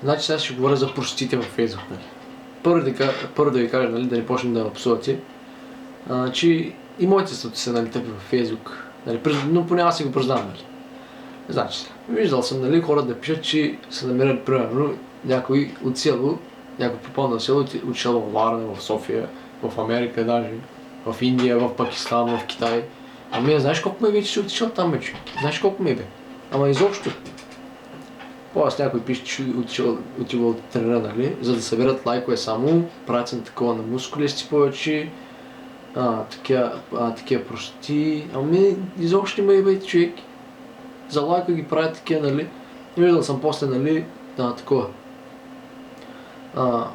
Значи сега ще говоря за простите във Фейсбук. Нали. Първо да ви кажа, нали, да не почнем да обсувате, че и моите статуси са нали, тъпи във Фейсбук. Нали, но поне аз си го признавам. Нали. Значи, виждал съм нали, хора да пишат, че са намерят примерно някой от село, някой попал на село, отишъл в Варна, в София, в Америка даже, в Индия, в Пакистан, в Китай. Ами знаеш колко ме вече си отишъл там бе, човек? Знаеш колко ме бе? Ама изобщо. По-аз някой пише, че отива от тренера, нали, за да съберат лайкове само, правят се такова на мускулести повече, такива прости, ами изобщо има и бе човек. За лайка ги правят такива, нали, и виждал съм после, нали, такова.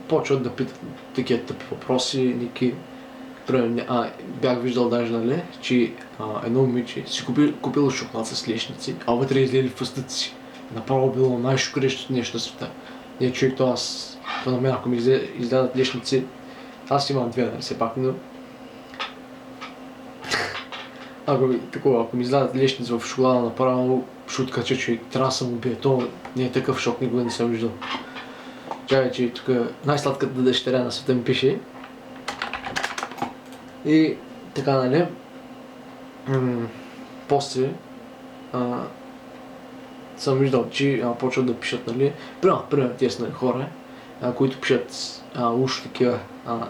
Почват да питат такива тъпи въпроси, ники. Бях виждал даже, нали, че едно момиче си купило шоколад с лешници, а вътре излили фъстъци си. Направо било най-шокиращото нещо на света. Не, човек, то на мен, ако ми излядат лешници, аз имам две, нали, все пак, но... Ако ми излядат лешници в шоколада, направо ще откача, човек, трябва да съм убия. То не е такъв шок, никога не съм виждал. Чакай, че тук най-сладката дъщеря на света ми пише. И така, нали, после съм виждал, че почват да пишат, нали, примерно тези нали, хора, които пишат уж такива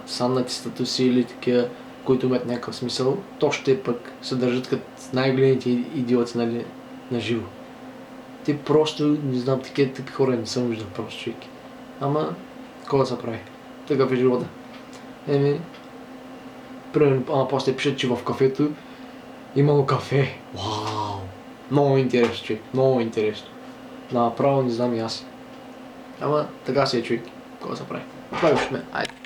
саннати статуси или такива, които имат някакъв смисъл, то ще пък се държат като най-големите идиоти, нали, на живо. Те просто, не знам, такива хора не съм виждал просто човек. Ама, какво да се прави? Такъв е живота. Примерно, после пишат, че в кафето имало кафе. Вау! Много интересно, човек. Много интересно. Направо не знам и аз. Ама, така си е човек. Какво да се прави? Правиш ме. Айде.